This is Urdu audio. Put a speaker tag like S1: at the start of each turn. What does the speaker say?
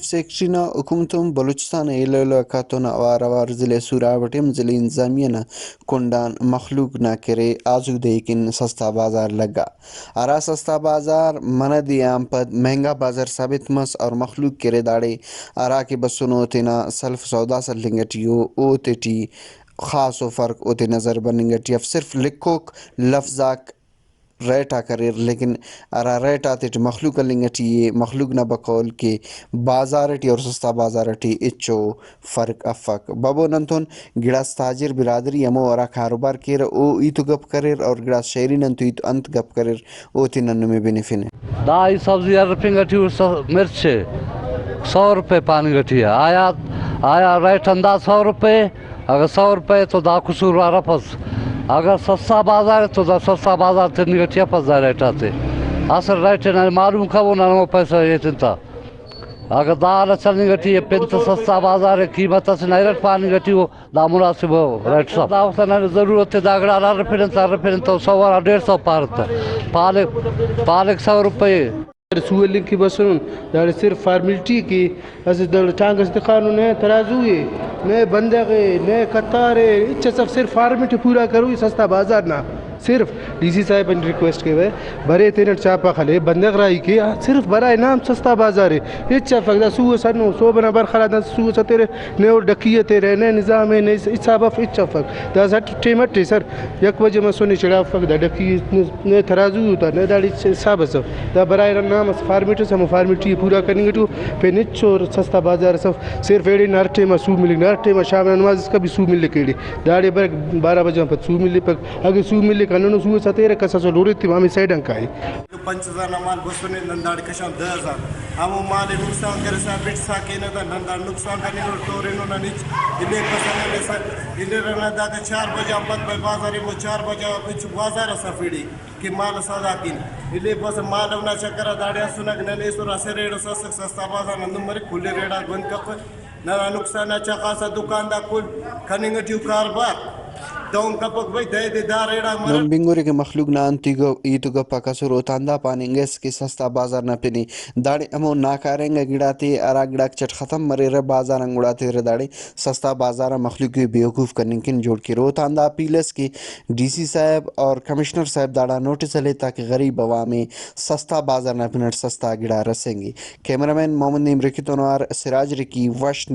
S1: سیکٹرینا حکومتم بلوچستان ایلو کاتون اوار ضلع سوراوٹیم ضلع انتظامیہ نہ کنڈان مخلوق نہ کرے آزودگی کن سستا بازار لگا ارا سستا بازار من دیام پد مہنگا بازار ثابت مس اور مخلوق کرے داڑے ارا کے بسنو تینا سلف سودا سلنگٹیو او تیٹی خاص و فرق اوتے نظر بننگٹی اب صرف لکھوک لفظاک ریٹا کریر لیکن ارا ریٹا تیٹ مخلوق لنگٹی مخلوق نہ بقول کہ بازارٹی اور سستا بازارٹی اچو فرق افک بابو ننتون گڑاس تاجر برادری امو ارا کاروبار کیر او ایتو گپ کریر اور گڑاس شہری ننتو ایتو انت گپ کریر او تی ننو میں بینفینے
S2: دائی سبزی روپے گٹھی مرچ 100 روپے پانی گٹھی ہے آیا ریٹ انداز 100 روپے اگر 100 روپے تو دا قصور وارا پس اگر سستا بازار ہے تو دا سستا بازار تنی گٹھیا پس دا ریٹ آتے اصل ریٹ نہ معلوم کھا وہ نہ پیسہ یہ تنتا اگر دا چلنی گٹھی ہے پنت سستا بازار ہے قیمت سے نہیں پانی گٹھی وہ دا مناسب ریٹ سب دا وقت ضرورت ہے دا اگر آرہ رپین تو 100 150 پارتا پالک 100 روپے
S3: سوئل کی بسن دار صرف فارمیلٹی کی اس دل ٹانگ اس قانون ہے ترازو ہے نئے بندے نئے قطار ہے اچھا سب صرف فارمیلٹی پورا کرو سستا بازار نہ صرف ڈی سی صاحب نے ریکویسٹ کے ہوئے برے تیرے چاپا کھلے بندے رائی کے صرف برائے نام سستا بازار ہے اچھا فقدا سو سنو سو بنا بر خلا سو سترے نئے ڈکیے تیرے نئے نظام ہے نئے حساب اچھا فق دا سٹ ٹیمٹ سر یک وجہ میں سونی چڑا فقدا ڈکی نئے ترازو ہوتا نئے داڑی حساب سب دا برائے نام فارمیٹی سے فارمیٹی پورا کریں گے تو پہ نچو سستا بازار سب صرف ایڈی نارٹے میں سو ملے نارٹے میں شام نماز کا بھی سو ملے کیڑی داڑی بر 12 بجے پر سو ملے پر اگر سو ملے کنو سو سترے کسا سو لوری تھی ہمیں سائیڈ انکائی
S4: 5000 مال بسنے ننداڑ کشام 10000 ہم مال نقصان کرے سا بٹ سا کے نہ ننداڑ نقصان کرنے اور ٹورے نہ نیچ انے پسند ہے سر انے رنا دا 4 بجے بند بازار وہ 4 بجے کچھ بازار سفیڑی کہ مال سودا کین انے بس مال نہ چکر داڑیا سنگ ننے سورا سے ریڑ سستا بازار نمبر کھلے ریڑا بند کپ نہ نقصان چا خاصا دکاندار کل کننگ ٹیو کاروبار دون کپک بھائی دے دے دار ریڑا مر
S1: بنگوری کے مخلوق نہ انتی گو ایتو گپا کسر و تاندا پاننگس کی سستا بازار نہ پنی داڑی امو ناکارنگا گڑاتی ارا گڑا چٹ ختم مرے ر بازار انگڑاتے ر داڑی سستا بازار مخلوق کی بیوقوف کرنے کن جوڑ کے رو تاندا پیلس کی ڈی سی صاحب اور کمشنر صاحب داڑا نوٹس لے تاکہ غریب عوامی سستا بازار نہ پنٹ سستا گڑا رسیں گی کیمرہ مین محمد نیم رکی تنوار سراج رکی وش